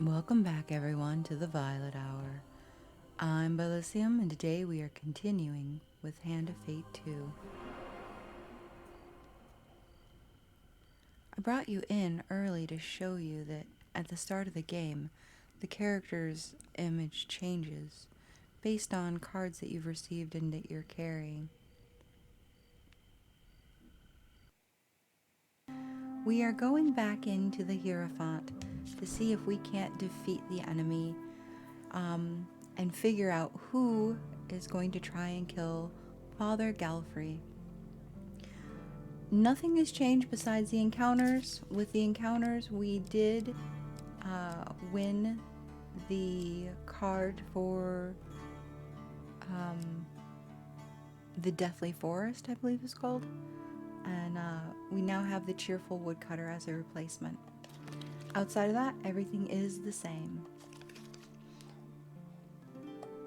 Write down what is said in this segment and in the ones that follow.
Welcome back, everyone, to the Violet Hour. I'm Bilicium, and today we are continuing with Hand of Fate 2. I brought you in early to show you that at the start of the game, the character's image changes based on cards that you've received and that you're carrying. We are going back into the Hierophant to see if we can't defeat the enemy and figure out who is going to try and kill Father Galfrey. Nothing has changed besides the encounters. With the encounters, we did win the card for the Deathly Forest, I believe it's called. And we now have the Cheerful Woodcutter as a replacement. Outside of that, everything is the same.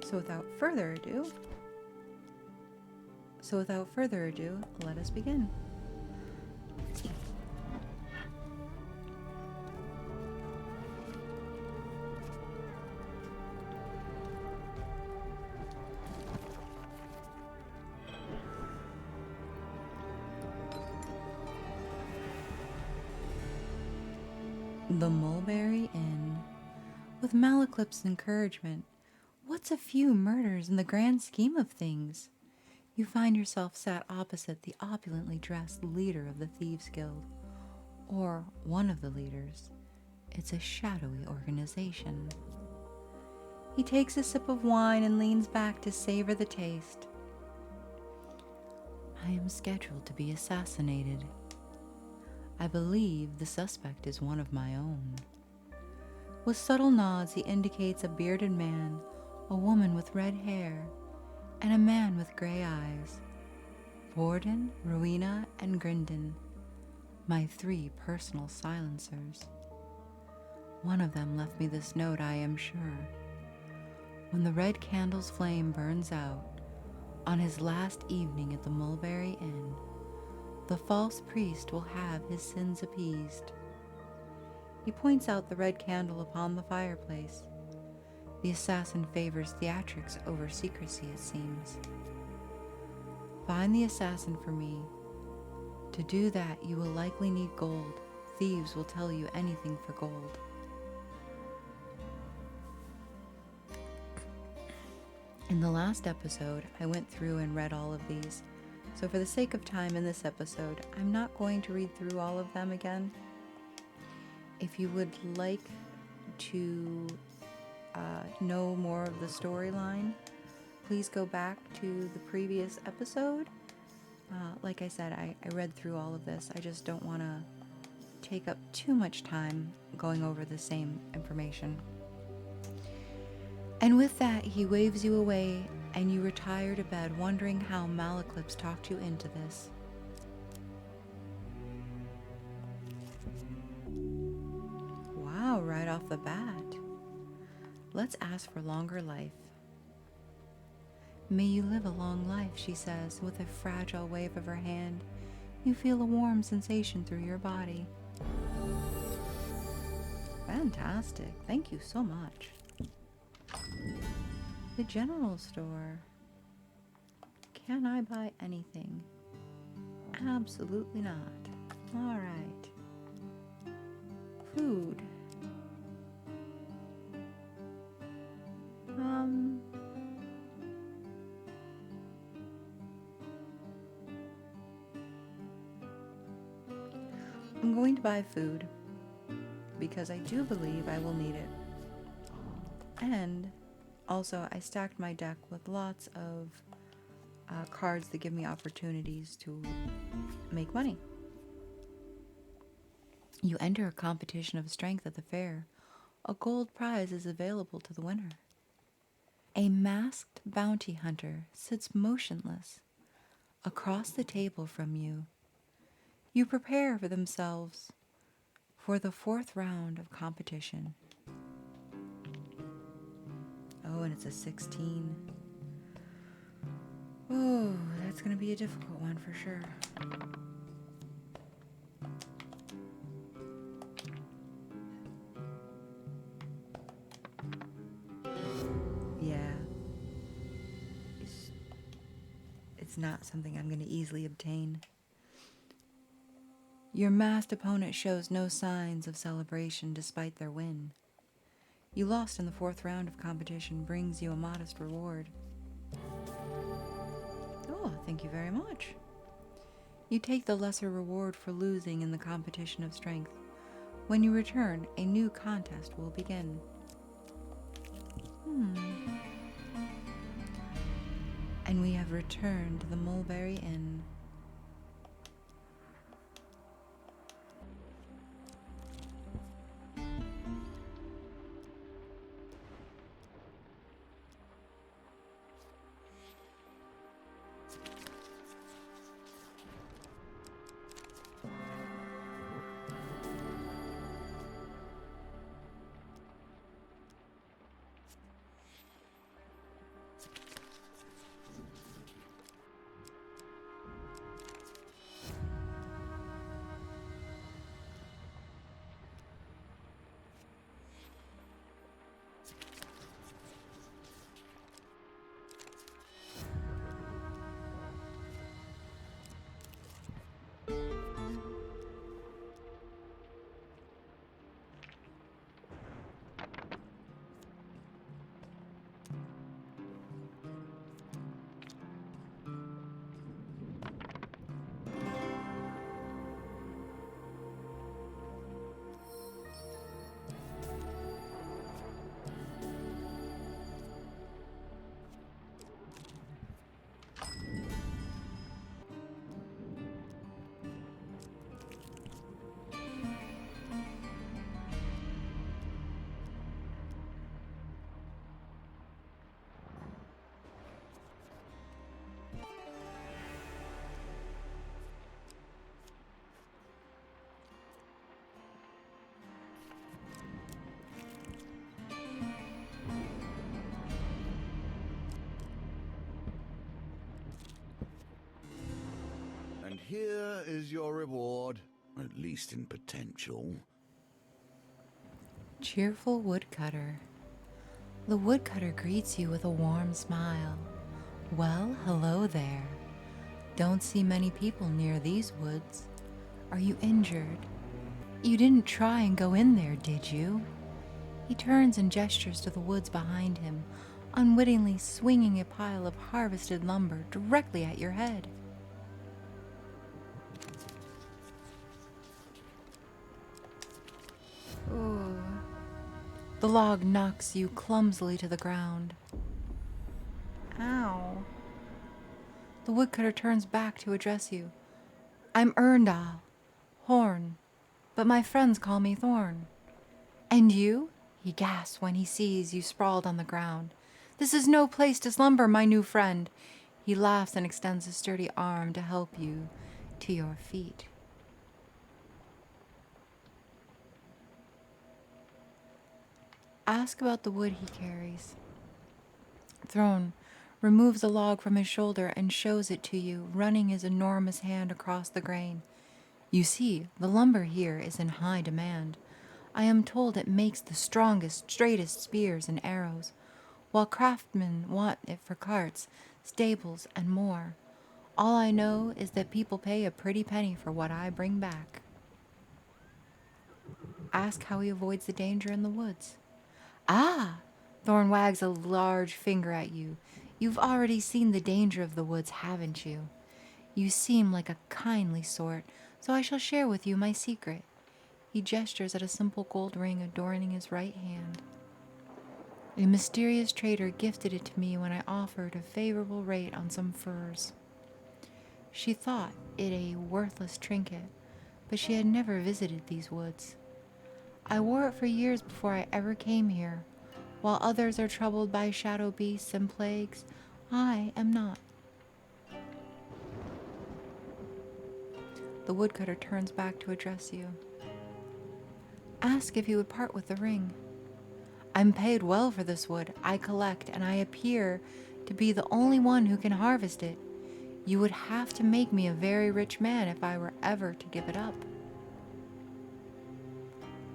So without further ado, let us begin. The Mulberry Inn. With Malaclip's encouragement, what's a few murders in the grand scheme of things? You find yourself sat opposite the opulently dressed leader of the Thieves' Guild, or one of the leaders. It's a shadowy organization. He takes a sip of wine and leans back to savor the taste. I am scheduled to be assassinated. I believe the suspect is one of my own. With subtle nods, he indicates a bearded man, a woman with red hair, and a man with gray eyes. Borden, Rowena, and Grindon, my 3 personal silencers. One of them left me this note, I am sure. When the red candle's flame burns out, on his last evening at the Mulberry Inn, the false priest will have his sins appeased. He points out the red candle upon the fireplace. The assassin favors theatrics over secrecy, it seems. Find the assassin for me. To do that, you will likely need gold. Thieves will tell you anything for gold. In the last episode, I went through and read all of these. So for the sake of time in this episode, I'm not going to read through all of them again. If you would like to know more of the storyline, please go back to the previous episode. Like I said, I read through all of this. I just don't want to take up too much time going over the same information. And with that, he waves you away, and you retire to bed wondering how Malaclips talked you into this. Wow, right off the bat. Let's ask for longer life. May you live a long life, she says, with a fragile wave of her hand. You feel a warm sensation through your body. Fantastic. Thank you so much. The general store. Can I buy anything? Absolutely not. All right. Food. I'm going to buy food because I do believe I will need it. And also, I stacked my deck with lots of cards that give me opportunities to make money. You enter a competition of strength at the fair. A gold prize is available to the winner. A masked bounty hunter sits motionless across the table from you. You prepare for themselves for the 4th round of competition. Oh, and it's a 16. Oh, that's going to be a difficult one for sure. it's not something I'm going to easily obtain. Your masked opponent shows no signs of celebration despite their win. You lost in the 4th round of competition brings you a modest reward. Oh, thank you very much. You take the lesser reward for losing in the competition of strength. When you return, a new contest will begin. And we have returned to the Mulberry Inn. And here is your reward, at least in potential. Cheerful woodcutter. The woodcutter greets you with a warm smile. Well, hello there. Don't see many people near these woods. Are you injured? You didn't try and go in there, did you? He turns and gestures to the woods behind him, unwittingly swinging a pile of harvested lumber directly at your head. Ooh. The log knocks you clumsily to the ground. Ow. The woodcutter turns back to address you. I'm Erndal, Horn, but my friends call me Thorn. And you? He gasps when he sees you sprawled on the ground. This is no place to slumber, my new friend. He laughs and extends a sturdy arm to help you to your feet. Ask about the wood he carries. Thorn removes a log from his shoulder and shows it to you, running his enormous hand across the grain. You see, the lumber here is in high demand. I am told it makes the strongest, straightest spears and arrows, while craftsmen want it for carts, stables, and more. All I know is that people pay a pretty penny for what I bring back. Ask how he avoids the danger in the woods. Ah! Thorn wags a large finger at you. You've already seen the danger of the woods, haven't you? You seem like a kindly sort, so I shall share with you my secret. He gestures at a simple gold ring adorning his right hand. A mysterious trader gifted it to me when I offered a favorable rate on some furs. She thought it a worthless trinket, but she had never visited these woods. I wore it for years before I ever came here. While others are troubled by shadow beasts and plagues, I am not. The woodcutter turns back to address you. Ask if you would part with the ring. I'm paid well for this wood I collect, and I appear to be the only one who can harvest it. You would have to make me a very rich man if I were ever to give it up.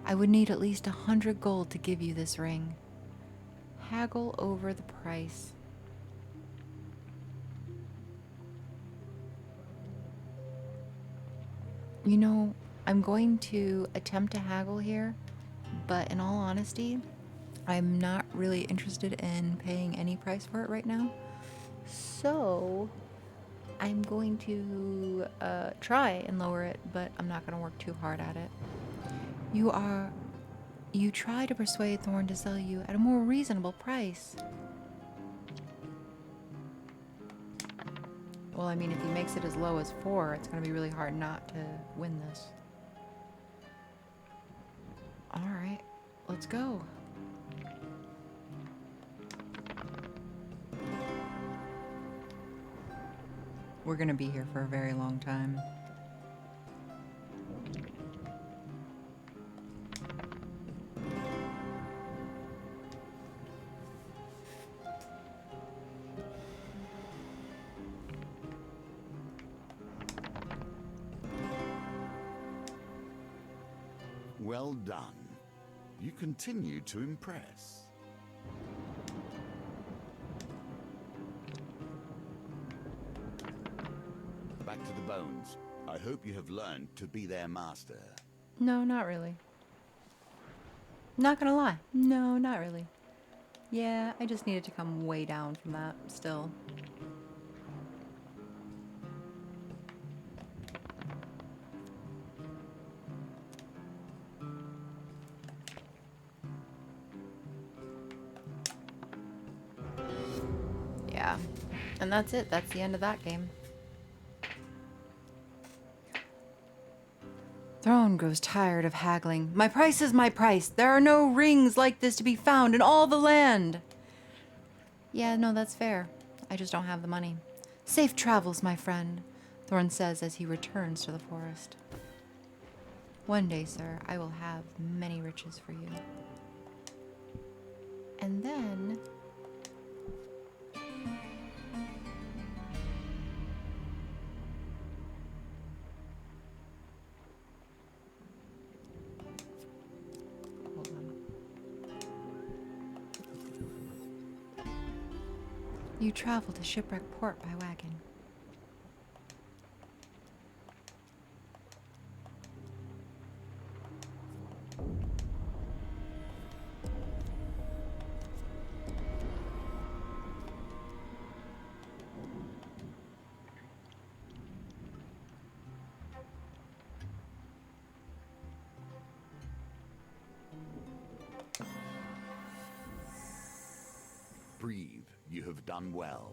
I would need at least 100 gold to give you this ring. Haggle over the price. You know, I'm going to attempt to haggle here, but in all honesty, I'm not really interested in paying any price for it right now. So I'm going to try and lower it, but I'm not going to work too hard at it. You try to persuade Thorn to sell you at a more reasonable price. Well, I mean, if he makes it as low as 4, it's going to be really hard not to win this. All right, let's go. We're going to be here for a very long time. Well done. You continue to impress. Back to the bones. I hope you have learned to be their master. No, not really. Not gonna lie. No, not really. Yeah, I just needed to come way down from that still. Yeah, and that's it. That's the end of that game. Throne grows tired of haggling. My price is my price. There are no rings like this to be found in all the land. Yeah, no, that's fair. I just don't have the money. Safe travels, my friend, Thorn says as he returns to the forest. One day, sir, I will have many riches for you. And then... Hold on. You travel to Shipwreck Port by wagon. Breathe. You have done well.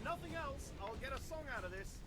Nothing else, I'll get a song out of this.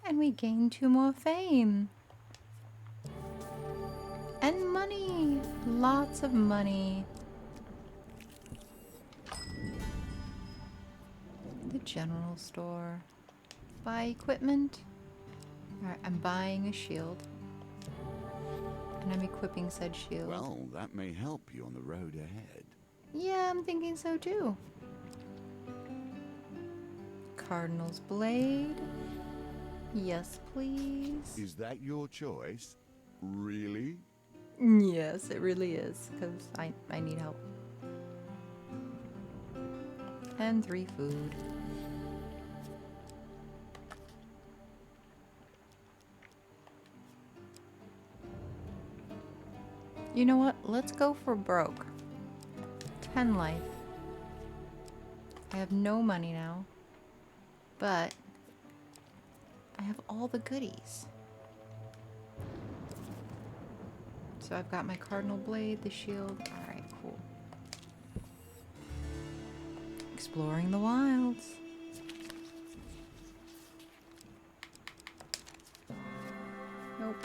And we gain 2 more fame. And lots of money. The general store. Buy equipment. Alright, I'm buying a shield. And I'm equipping said shield. Well, that may help you on the road ahead. Yeah, I'm thinking so too. Cardinal's blade. Yes, please. Is that your choice? Really? Yes, it really is, because I need help. And 3 food. You know what? Let's go for broke. 10 life. I have no money now, but I have all the goodies. So I've got my cardinal blade, the shield. Alright, cool. Exploring the wilds. Nope.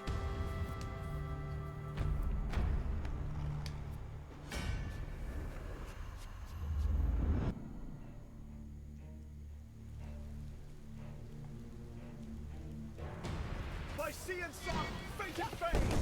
By sea and sun, fate and fame!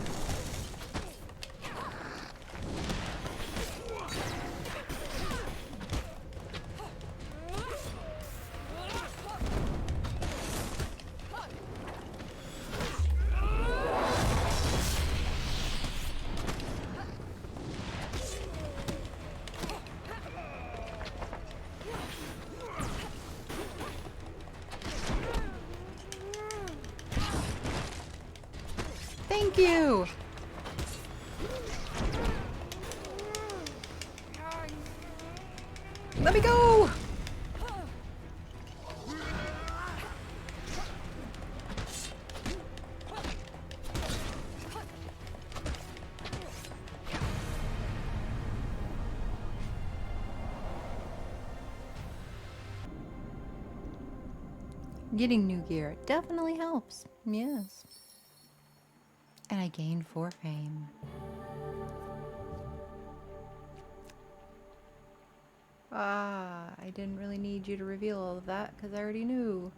Thank you! Let me go! Getting new gear definitely helps. Yes. And I gained 4 fame. Ah, I didn't really need you to reveal all of that because I already knew.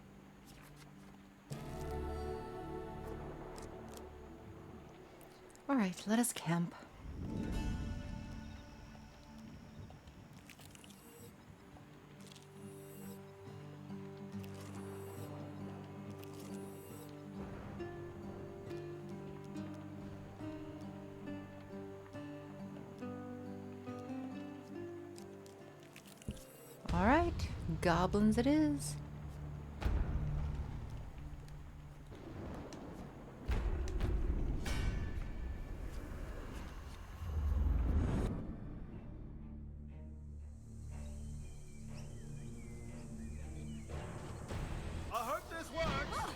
Alright, let us camp. Alright, goblins it is. I hope this works!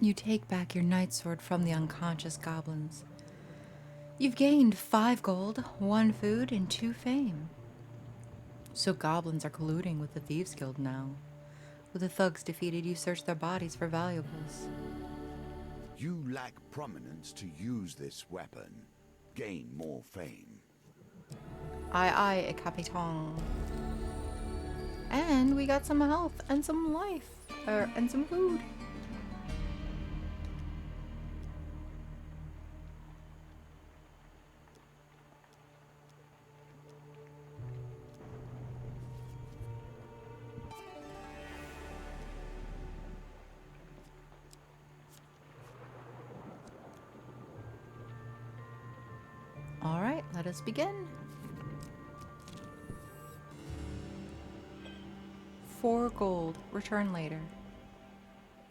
You take back your night sword from the unconscious goblins. You've gained 5 gold, 1 food, and 2 fame. So goblins are colluding with the Thieves Guild now. With the thugs defeated, you search their bodies for valuables. You lack prominence to use this weapon. Gain more fame. Aye, Capitan. And we got some health and some life. And some food. Alright, let us begin. 4 gold. Return later.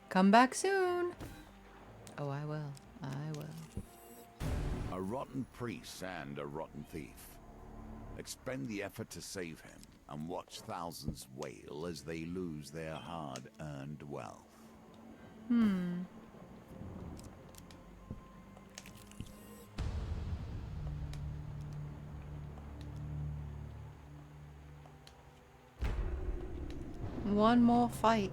Come back soon. Oh, I will. I will. A rotten priest and a rotten thief. Expend the effort to save him, and watch thousands wail as they lose their hard-earned wealth. One more fight.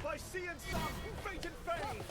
By sea and sun, fate and fame.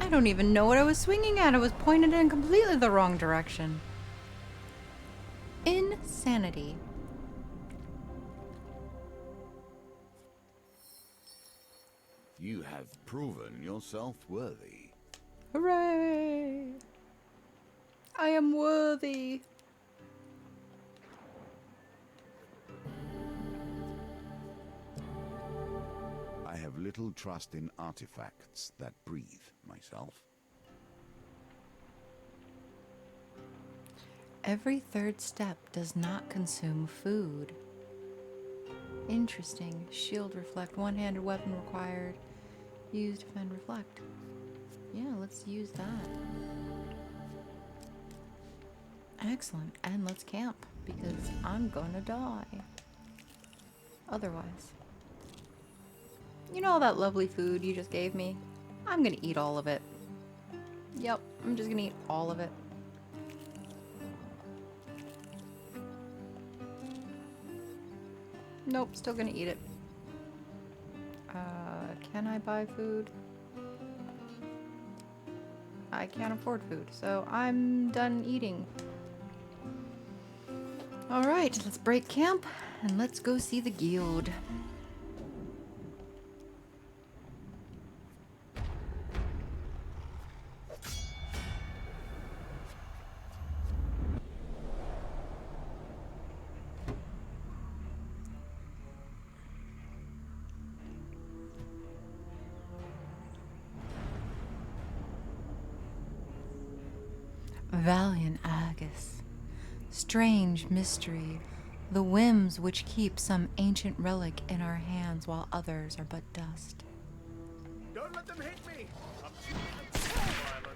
I don't even know what I was swinging at. I was pointed in completely the wrong direction. Insanity. You have proven yourself worthy. Hooray! I am worthy. I have little trust in artifacts that breathe, myself. Every third step does not consume food. Interesting. Shield reflect. One-handed weapon required. Use, defend, reflect. Yeah, let's use that. Excellent. And let's camp, because I'm gonna die. Otherwise. You know all that lovely food you just gave me? I'm gonna eat all of it. Yep, I'm just gonna eat all of it. Nope, still gonna eat it. Can I buy food? I can't afford food, so I'm done eating. Alright, let's break camp and let's go see the guild. Valiant Agus, strange mystery, the whims which keep some ancient relic in our hands while others are but dust. Don't let them hit me. I'm too violent.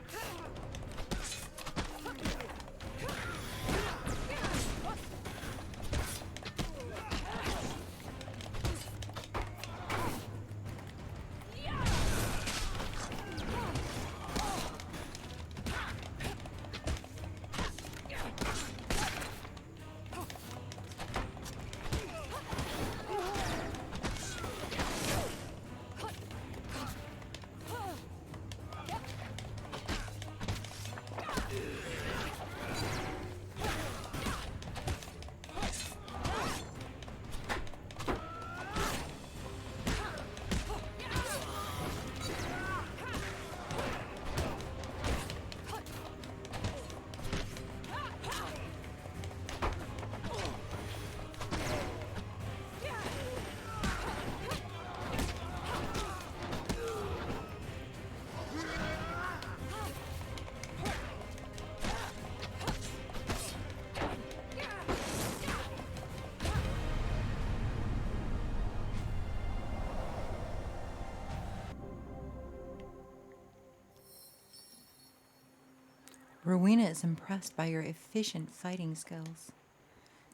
Rowena is impressed by your efficient fighting skills.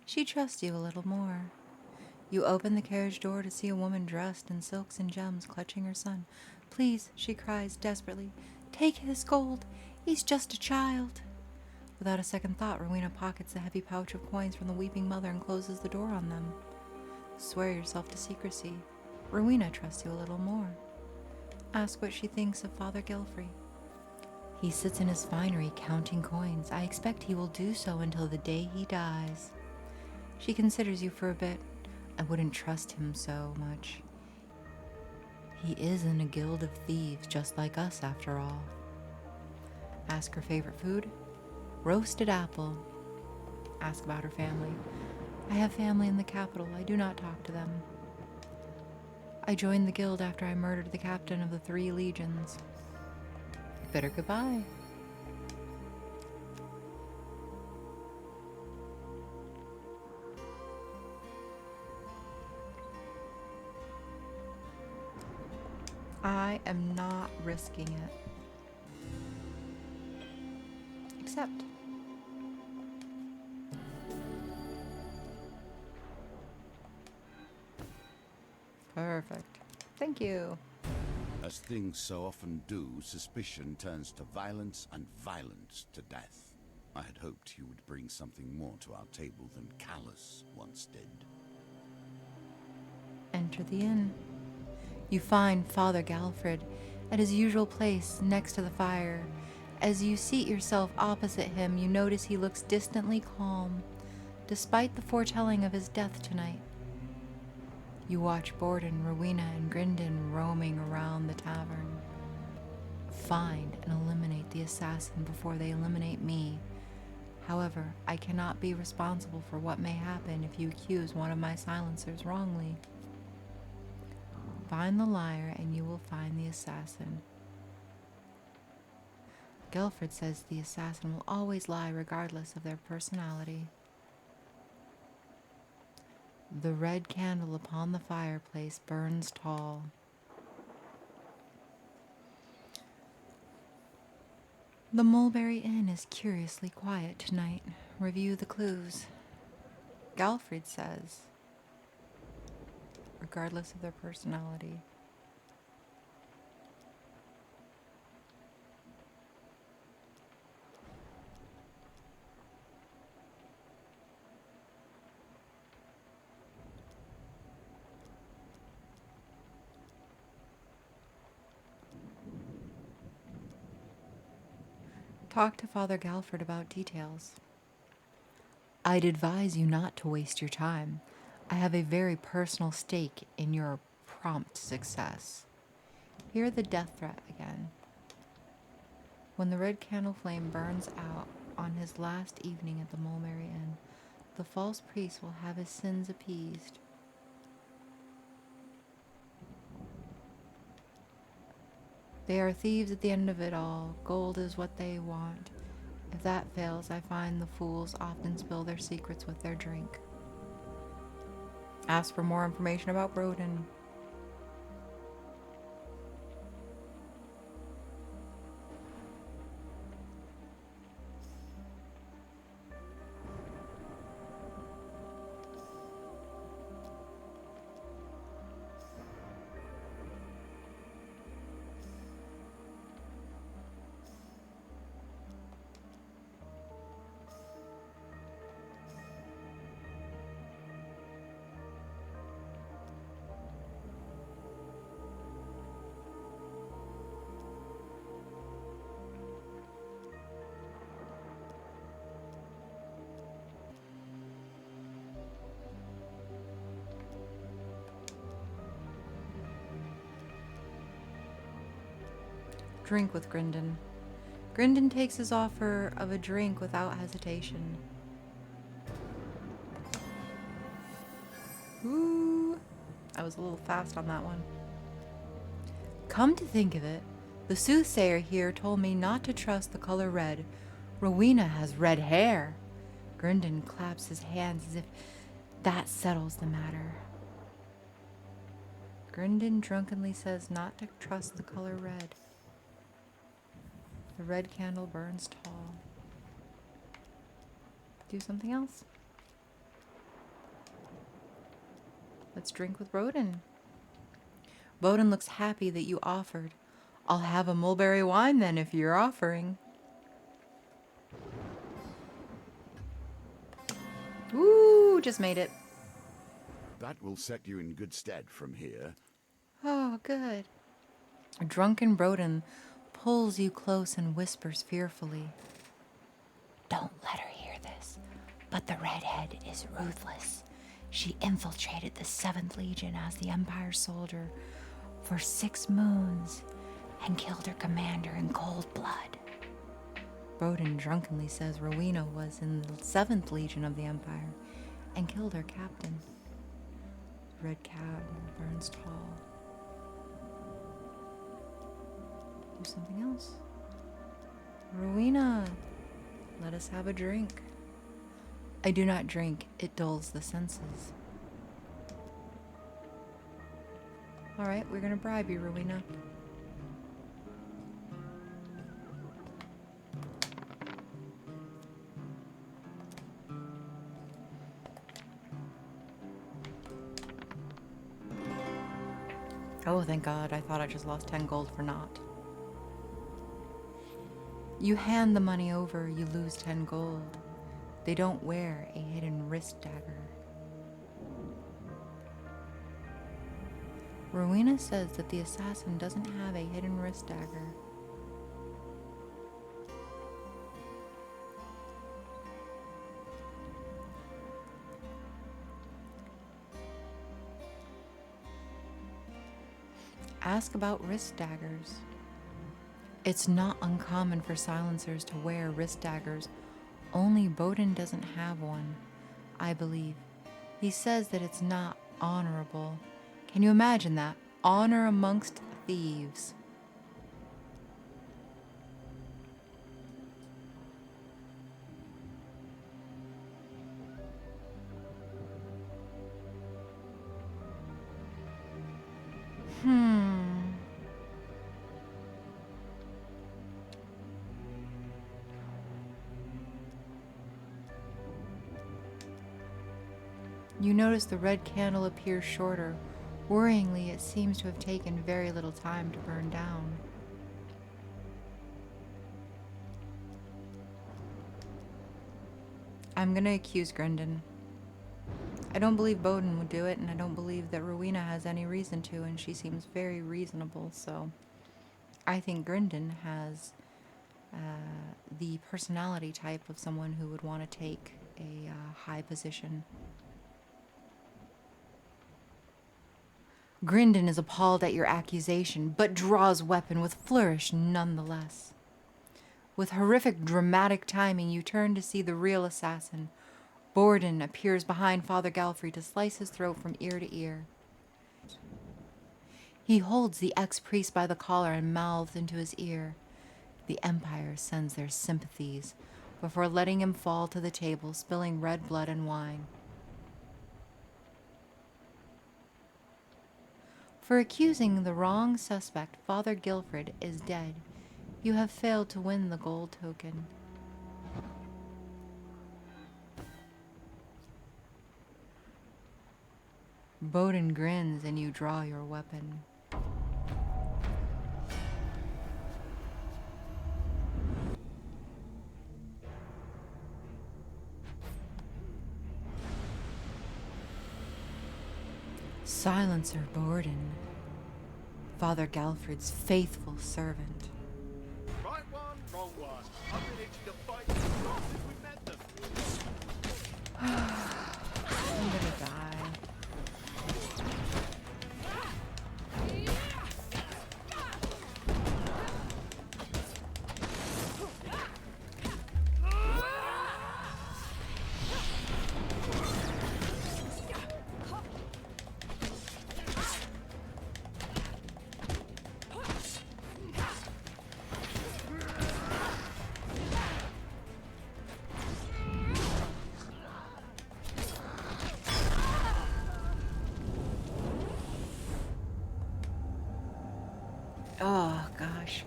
She trusts you a little more. You open the carriage door to see a woman dressed in silks and gems clutching her son. Please, she cries desperately, take his gold. He's just a child. Without a second thought, Rowena pockets the heavy pouch of coins from the weeping mother and closes the door on them. Swear yourself to secrecy. Rowena trusts you a little more. Ask what she thinks of Father Gelfrey. He sits in his finery counting coins. I expect he will do so until the day he dies. She considers you for a bit. I wouldn't trust him so much. He is in a guild of thieves, just like us, after all. Ask her favorite food. Roasted apple. Ask about her family. I have family in the capital. I do not talk to them. I joined the guild after I murdered the captain of the 3 legions. Bid her goodbye. I am not risking it. Accept. Perfect. Thank you. As things so often do, suspicion turns to violence and violence to death. I had hoped you would bring something more to our table than Callus once did. Enter the inn. You find Father Galfred at his usual place next to the fire. As you seat yourself opposite him, you notice he looks distantly calm, despite the foretelling of his death tonight. You watch Borden, Rowena, and Grindon roaming around the tavern. Find and eliminate the assassin before they eliminate me. However, I cannot be responsible for what may happen if you accuse one of my silencers wrongly. Find the liar and you will find the assassin. Gelfred says the assassin will always lie regardless of their personality. The red candle upon the fireplace burns tall. The Mulberry Inn is curiously quiet tonight. Review the clues. Galfred says, regardless of their personality. Talk to Father Galfred about details. I'd advise you not to waste your time. I have a very personal stake in your prompt success. Hear the death threat again. When the red candle flame burns out on his last evening at the Mulberry Inn, the false priest will have his sins appeased. They are thieves at the end of it all. Gold is what they want. If that fails, I find the fools often spill their secrets with their drink. Ask for more information about Broden. Drink with Grindon. Grindon takes his offer of a drink without hesitation. Ooh, I was a little fast on that one. Come to think of it, the soothsayer here told me not to trust the color red. Rowena has red hair. Grindon claps his hands as if that settles the matter. Grindon drunkenly says not to trust the color red. The red candle burns tall. do something else. Let's drink with Bowden. Bowden looks happy that you offered. I'll have a mulberry wine then if you're offering. Ooh, just made it. That will set you in good stead from here. Oh, good. Drunken Bowden pulls you close and whispers fearfully. Don't let her hear this, but the redhead is ruthless. She infiltrated the 7th Legion as the Empire soldier for 6 moons and killed her commander in cold blood. Bowden drunkenly says Rowena was in the 7th Legion of the Empire and killed her captain. Red cab burns tall. Do something else. Rowena, let us have a drink. I do not drink, it dulls the senses. Alright, we're gonna bribe you, Rowena. Oh, thank God, I thought I just lost 10 gold for naught. You hand the money over, you lose 10 gold. They don't wear a hidden wrist dagger. Rowena says that the assassin doesn't have a hidden wrist dagger. Ask about wrist daggers. It's not uncommon for silencers to wear wrist daggers. Only Bowden doesn't have one, I believe. He says that it's not honorable. Can you imagine that? Honor amongst thieves. You notice the red candle appears shorter. Worryingly, it seems to have taken very little time to burn down. I'm gonna accuse Grindon. I don't believe Bowden would do it, and I don't believe that Rowena has any reason to, and she seems very reasonable, so I think Grindon has the personality type of someone who would want to take a high position. Grindon is appalled at your accusation, but draws weapon with flourish nonetheless. With horrific dramatic timing, you turn to see the real assassin. Bowden appears behind Father Galfrey to slice his throat from ear to ear. He holds the ex-priest by the collar and mouths into his ear. The Empire sends their sympathies before letting him fall to the table, spilling red blood and wine. For accusing the wrong suspect, Father Guilfred is dead. You have failed to win the gold token. Bowden grins and you draw your weapon. Silencer Bowden, Father Galfred's faithful servant. Right one, wrong one. I've been itching to fight you since we met them. I'm gonna die. Oh, gosh.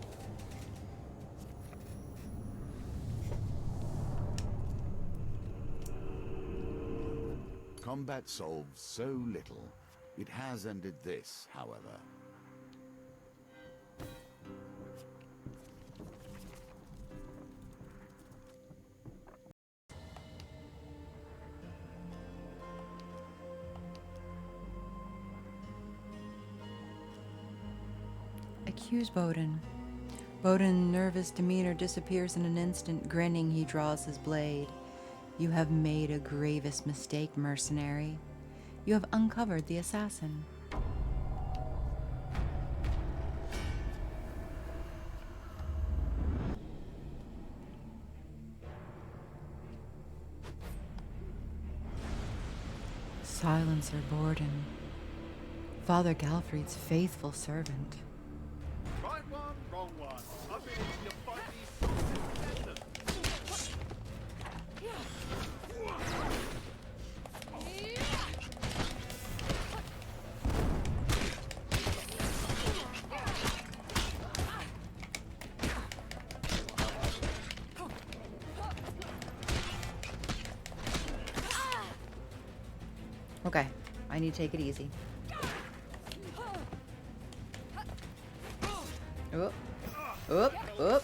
Combat solves so little. It has ended this, however. Accuse Bowden. Bowden's nervous demeanor disappears in an instant. Grinning, he draws his blade. You have made a gravest mistake, mercenary. You have uncovered the assassin. Silencer Borden. Father Galfried's faithful servant. Right one, wrong one. I've been itching to fight these nonsense defenders. Okay, I need to take it easy. Oop, oop, oop.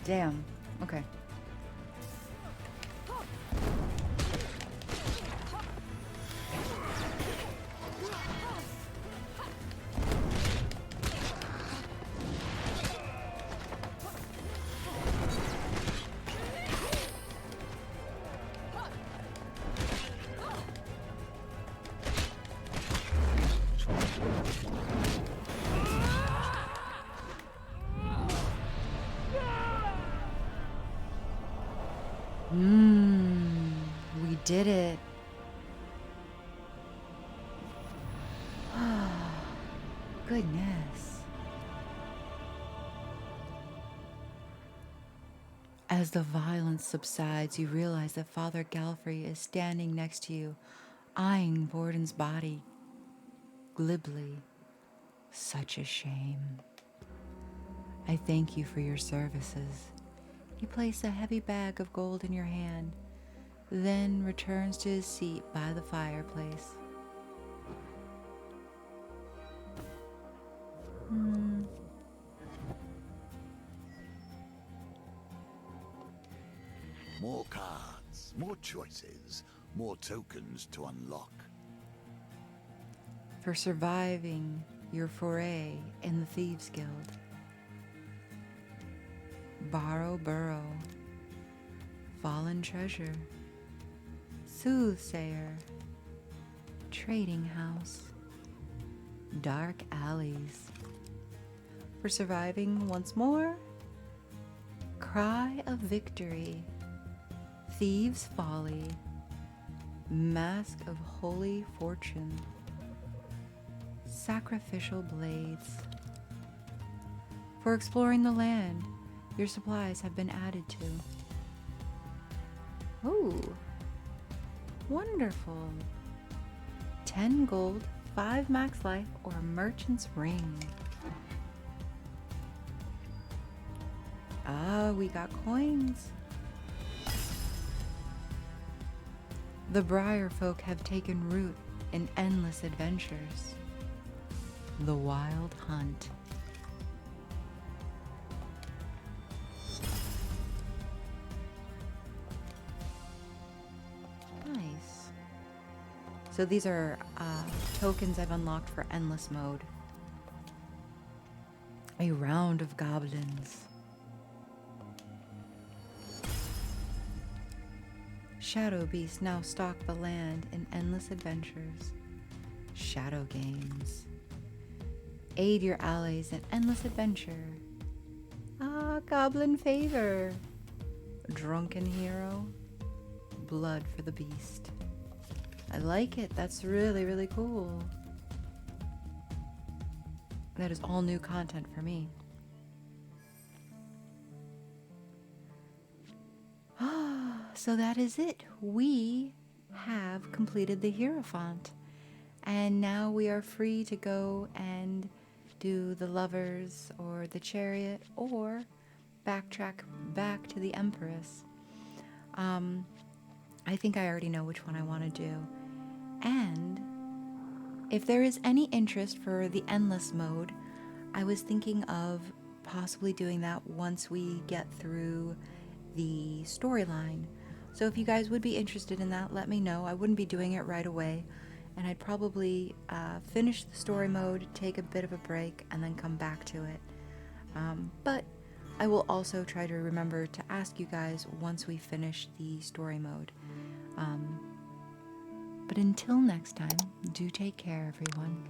Damn. Okay. We did it. Goodness. As the violence subsides, you realize that Father Galfrey is standing next to you, eyeing Borden's body glibly. Such a shame. I thank you for your services. He placed a heavy bag of gold in your hand, then returns to his seat by the fireplace. More cards, more choices, more tokens to unlock. For surviving your foray in the Thieves Guild. Borrow Burrow, Fallen Treasure, Soothsayer, Trading House, Dark Alleys. For surviving once more, Cry of Victory, Thieves' Folly, Mask of Holy Fortune, Sacrificial Blades. For exploring the land, your supplies have been added to. Ooh, wonderful. 10 gold, 5 max life, or a merchant's ring. Ah, we got coins. The Briar folk have taken root in endless adventures. The Wild Hunt. Nice. So these are tokens I've unlocked for endless mode. A round of goblins. Shadow beasts now stalk the land in endless adventures. Shadow games. Aid your allies in endless adventure. Ah, goblin favor. Drunken hero. Blood for the beast. I like it. That's really, really cool. That is all new content for me. So that is it. We have completed the Hierophant. And now we are free to go and do the lovers or the chariot or backtrack back to the Empress. I think I already know which one I want to do. And if there is any interest for the endless mode, I was thinking of possibly doing that once we get through the storyline. So if you guys would be interested in that, let me know. I wouldn't be doing it right away, and I'd probably finish the story mode, take a bit of a break, and then come back to it. But I will also try to remember to ask you guys once we finish the story mode. But until next time, do take care, everyone.